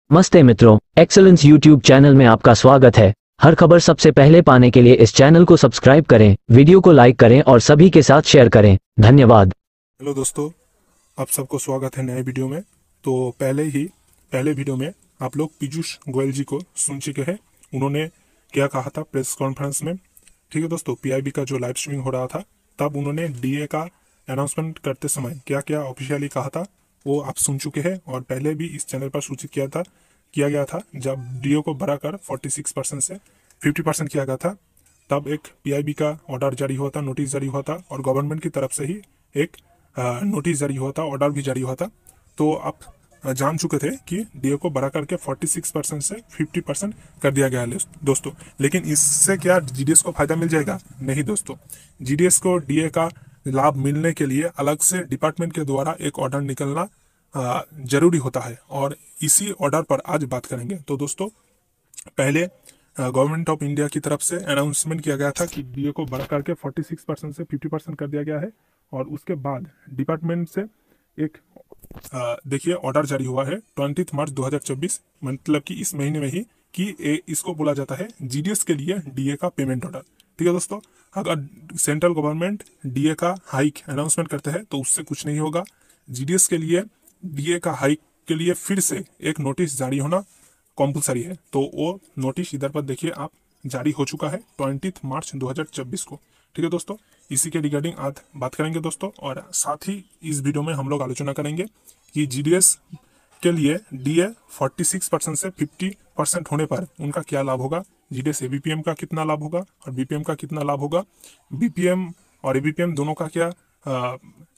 नमस्ते मित्रों, excellence YouTube channel में आपका स्वागत है। हर खबर सबसे पहले पाने के लिए इस चैनल को सब्सक्राइब करें, वीडियो को लाइक करें और सभी के साथ शेयर करें। धन्यवाद। हेलो दोस्तों, आप सबको स्वागत है नए वीडियो में। तो पहले वीडियो में आप लोग पीयूष गोयल जी को सुन चुके हैं। उन्होंने क्या कहा था प्रेस कॉन्फ्रेंस में। ठीक है दोस्तों, पीआईबी का जो लाइव स्ट्रीमिंग हो रहा था तब उन्होंने डीए का अनाउंसमेंट करते समय क्या क्या ऑफिशियली कहा था वो आप सुन चुके हैं। और पहले भी इस चैनल पर सूचित किया गया था जब डीओ को बढ़ाकर 46% से 50% किया गया था, तब एक पीआईबी का ऑर्डर जारी हुआ था, नोटिस जारी हुआ था और गवर्नमेंट की तरफ से ही एक नोटिस जारी हुआ था, ऑर्डर भी जारी हुआ था। तो आप जान चुके थे कि डीओ को बढ़ा करके 46% से 50% कर दिया गया है दोस्तों। लेकिन इससे क्या जीडीएस को फायदा मिल जाएगा? नहीं दोस्तों, जीडीएस को डीए का लाभ मिलने के लिए अलग से डिपार्टमेंट के द्वारा एक ऑर्डर निकलना जरूरी होता है और इसी ऑर्डर पर आज बात करेंगे। तो दोस्तों, पहले गवर्नमेंट ऑफ इंडिया की तरफ से अनाउंसमेंट किया गया था कि डीए को बढ़ा करके 46% से 50% कर दिया गया है और उसके बाद डिपार्टमेंट से एक देखिए ऑर्डर जारी हुआ है 20 मार्च 2024, मतलब कि इस महीने में ही, कि इसको बोला जाता है जीडीएस के लिए डीए का पेमेंट ऑर्डर। ठीक है दोस्तों, अगर सेंट्रल गवर्नमेंट डीए का हाइक अनाउंसमेंट करते हैं तो उससे कुछ नहीं होगा। जीडीएस के लिए डीए का हाइक के लिए फिर से एक नोटिस जारी होना कंपलसरी है। तो वो नोटिस इधर पर देखिए आप, जारी हो चुका है 20 मार्च 2024 को। ठीक है दोस्तों, इसी के रिगार्डिंग आज बात करेंगे दोस्तों। और साथ ही इस वीडियो में हम लोग आलोचना करेंगे कि जीडीएस के लिए डीए 46% से 50% होने पर उनका क्या लाभ होगा, जीडीएस एबीपीएम का कितना लाभ होगा और बीपीएम का कितना लाभ होगा, बीपीएम और एबीपीएम दोनों का क्या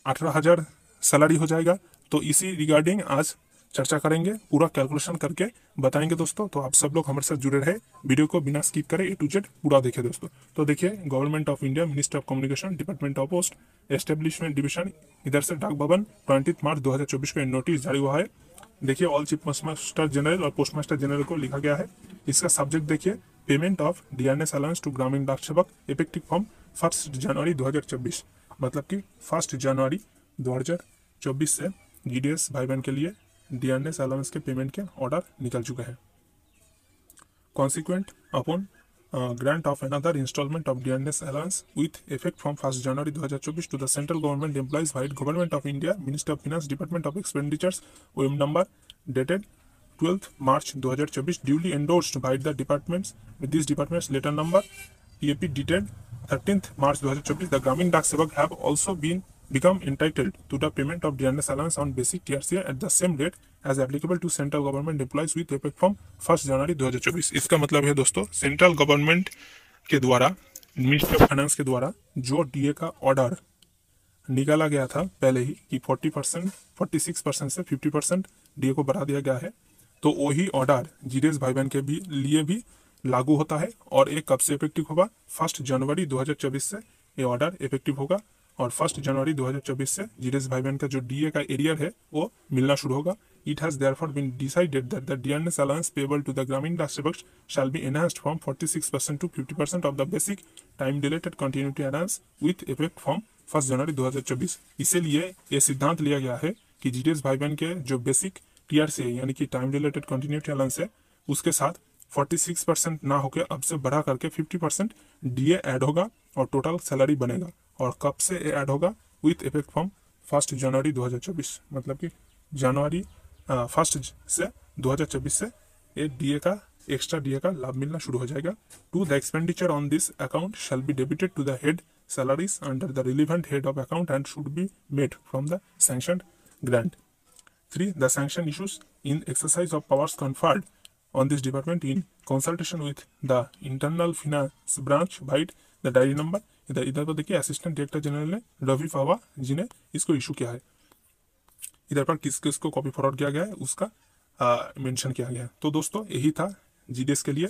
18,000 सैलरी हो जाएगा। तो इसी रिगार्डिंग आज चर्चा करेंगे, पूरा कैलकुलेशन करके बताएंगे दोस्तों। तो आप सब लोग हमारे साथ जुड़े रहे, वीडियो को बिना स्किप करें ए टू जेड पूरा देखें दोस्तों। तो देखिए, government of India, ministry of communication, department of post, establishment division, इधर से डाक भवन 20 मार्च 2024 को नोटिस जारी हुआ है। देखिए, ऑल चीफ पोस्टमास्टर जनरल और पोस्टमास्टर जनरल को लिखा गया है। इसका सब्जेक्ट देखिए, payment of DNS allowance to Gramin Dak सेवक इफेक्टिव फ्रॉम 1 जनवरी 2024, मतलब कि 1 जनवरी 2024 से जीडीएस भाई बहन के लिए डीएनएस अलाउंस के पेमेंट के ऑर्डर निकल चुके हैं। Consequent upon grant of another installment of DNS allowance with effect from 1 January 2024 to the central government employees by Government of India, Ministry of Finance, Department of Expenditures, OM number dated 12th March 2024, duly endorsed by the departments with these departments letter number PAP dated 13th March 2024. The Gramin Dak Sevak have also become entitled to the payment of DNS allowance on basic TRCA at the same rate as applicable to central government employees with effect from 1 जनवरी 2024। इसका मतलब है दोस्तों, central government के द्वारा, ministry of finance के द्वारा जो DA का ऑर्डर निकाला गया था पहले ही कि 46% से 50% डीए को बढ़ा दिया गया है, तो वही ऑर्डर जीडीएस भाई बहन के लिए भी लागू होता है। और एक कब से इफेक्टिव होगा? 1 जनवरी 2024 से ये ऑर्डर इफेक्टिव होगा और 1 जनवरी 2024 से जीडीएस भाई बहन का जो डीए का एरियर है वो मिलना शुरू होगा। It has therefore been decided that the DNS allowance payable to the Gramin Dak Sevaks shall be enhanced from 46% to 50% of the basic time-dilated continuity allowance with effect from 1 जनवरी 2024। इसीलिए ये सिद्धांत लिया गया है कि जीडीएस भाई बहन के जो बेसिक टीआरसी है, यानी कि टाइम डिलेटेड कंटिन्यूटी अलाउंस है, उसके साथ 46% ना होकर अब से बढ़ा करके 50% डीए ऐड होगा और टोटल सैलरी बनेगा। और कब से ऐड होगा? विथ इफेक्ट फ्रॉम 1 जनवरी 2024, मतलब कि जनवरी 1 से 2024 से ये डीए का, एक्स्ट्रा डीए का लाभ मिलना शुरू हो जाएगा। To the expenditure on this account shall be debited to the head salaries under the relevant head of account and should be made from the sanctioned grant. 3. The sanction issues in exercise of powers conferred on this department in consultation with the internal finance branch by the diary number। इधर पर देखिए, assistant director general ने रवि फावा जी ने इसको issue किया है। इधर पर किस किस को कॉपी फॉरवर्ड किया गया है उसका मेंशन किया गया है। तो दोस्तों, यही था जीडीएस के लिए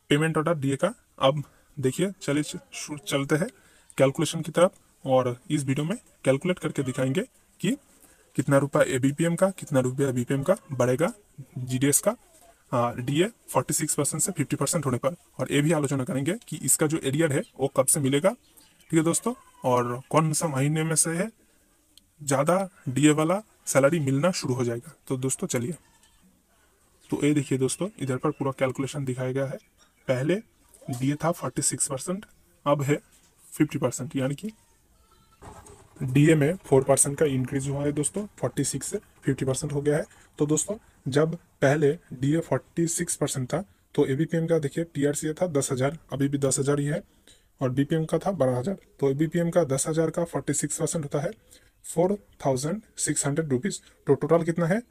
पेमेंट ऑर्डर डीए का। अब देखिए, चलते हैं कैलकुलेशन की तरफ और इस वीडियो में कैलकुलेट करके दिखाएंगे कि कितना रुपया एबीपीएम का, कितना रुपया बीपीएम का बढ़ेगा जीडीएस का डीए 46% से 50% होने पर। और ये भी आलोचना करेंगे कि इसका जो एरियर है वो कब से मिलेगा। ठीक है दोस्तों, और कौन सा महीने में से है ज़्यादा डीए वाला सैलरी मिलना शुरू हो जाएगा। तो दोस्तों चलिए, तो ये देखिए दोस्तों, इधर पर पूरा कैलकुलेशन दिखाया गया है। पहले डीए था 46%, अब है 50%, यानी कि डीए में 4% का इंक्रीज हुआ है दोस्तों, 46 से 50% हो गया है। तो दोस्तों जब पहले डीए 46% था तो एबीपीएम का देखिए टीआरसीए था 10,000, अभी भी 10,000 ही है, और बीपीएम का था 12,000। तो एबीपीएम का 10,000 का 46% होता है 4,600 रुपीज़। तो टोटल कितना है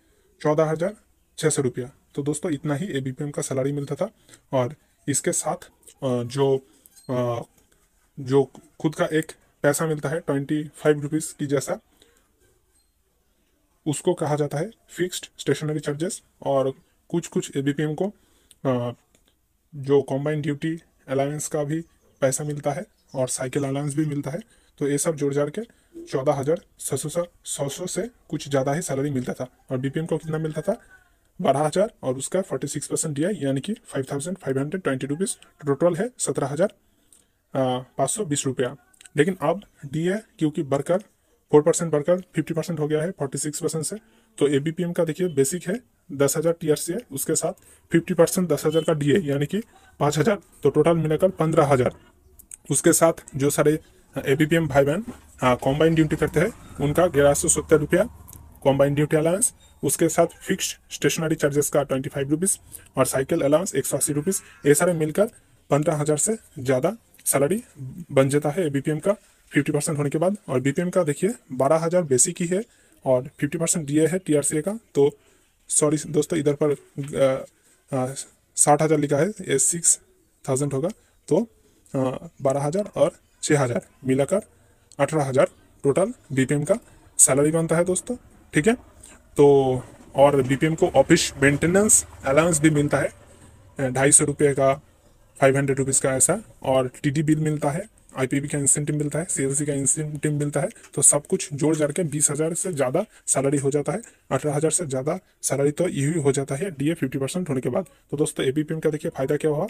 14,600 रुपया। तो दोस्तों इतना ही एबीपीएम का सैलरी मिलता था। और इसके साथ जो खुद का एक पैसा मिलता है 25 रुपीज़ की जैसा, उसको कहा जाता है फिक्स्ड स्टेशनरी चार्जेस। और कुछ एबीपीएम को जो कॉम्बाइन ड्यूटी अलाउंस का भी पैसा मिलता है और साइकिल अलाउंस भी मिलता है। तो ये सब जोड़ जाड़ के 14,600 से कुछ ज़्यादा ही सैलरी मिलता था। और बीपीएम को कितना मिलता था 12,000, और उसका 46% डीआई यानी कि 5,520 रुपीज़। टोटल है 17,520 रुपया। लेकिन अब डीए क्योंकि बढ़कर 4% बढ़कर 50% हो गया है 46% से, तो एबीपीएम का देखिए बेसिक है 10,000 टीआरसी है, उसके साथ 50% 10,000 का डीए यानी कि 5,000, तो टोटल मिलाकर 15,000। उसके साथ जो सारे एबीपीएम भाई बहन कॉम्बाइन ड्यूटी करते हैं उनका 1,170 रुपया कॉम्बाइन ड्यूटी अलाउंस, उसके साथ फिक्स्ड स्टेशनरी चार्जेस का 25 रुपीज़ और साइकिल अलाउंस 180 रुपीज़। ये सारे मिलकर 15,000 से ज़्यादा सैलरी बन जाता है एबीपीएम का 50% होने के बाद। और बीपीएम का देखिए 12,000 बेसिक ही है और 50% डीए है टीआरसीए का। तो सॉरी दोस्तों, इधर पर 60,000 लिखा है, ये 6,000 होगा। तो 12,000 और 6,000 मिलाकर 18,000 टोटल बीपीएम का सैलरी बनता है दोस्तों। ठीक है, तो और बीपीएम को ऑफिस मेंटेनेंस अलाउंस भी मिलता है 250 रुपये का, 500 रुपीज़ का ऐसा, और टीडी बिल मिलता है, आईपीबी का इंसेंटिव मिलता है, सीएलसी का इंसेंटिव मिलता है। तो सब कुछ जोड़ जाड़ के 20,000 से ज़्यादा सैलरी हो जाता है। 18,000 से ज़्यादा सैलरी तो यही हो जाता है डीए 50% होने के बाद। तो दोस्तों एबीपीएम का देखिए फायदा क्या हुआ,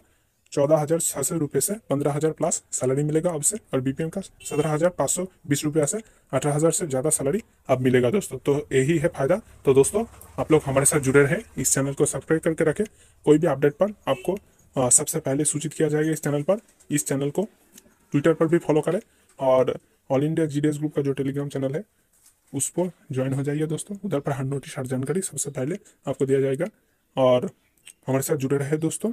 14,600 रुपये से 15,000 प्लस सैलरी मिलेगा अब से। और बीपीएम का 17,520 रुपया से 18,000 से ज़्यादा सैलरी अब मिलेगा दोस्तों। तो यही है फायदा। तो दोस्तों आप लोग हमारे साथ जुड़े रहे, इस चैनल को सब्सक्राइब करके रखें। कोई भी अपडेट पर आपको सबसे पहले सूचित किया जाएगा इस चैनल पर। इस चैनल को ट्विटर पर भी फॉलो करें और ऑल इंडिया जीडीएस ग्रुप का जो टेलीग्राम चैनल है उस पर ज्वाइन हो जाइए दोस्तों। उधर पर हर नोटिस हर जानकारी सबसे पहले आपको दिया जाएगा। और हमारे साथ जुड़े रहे दोस्तों,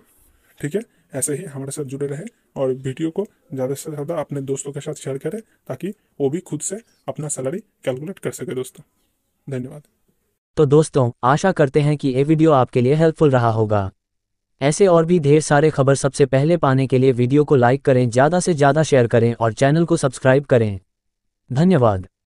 ठीक है, ऐसे ही हमारे साथ जुड़े रहे और वीडियो को ज़्यादा से ज़्यादा अपने दोस्तों के साथ शेयर करें ताकि वो भी खुद से अपना सैलरी कैलकुलेट कर सके दोस्तों। धन्यवाद। तो दोस्तों आशा करते हैं कि ये वीडियो आपके लिए हेल्पफुल रहा होगा। ऐसे और भी ढेर सारे खबर सबसे पहले पाने के लिए वीडियो को लाइक करें, ज़्यादा से ज़्यादा शेयर करें और चैनल को सब्सक्राइब करें। धन्यवाद।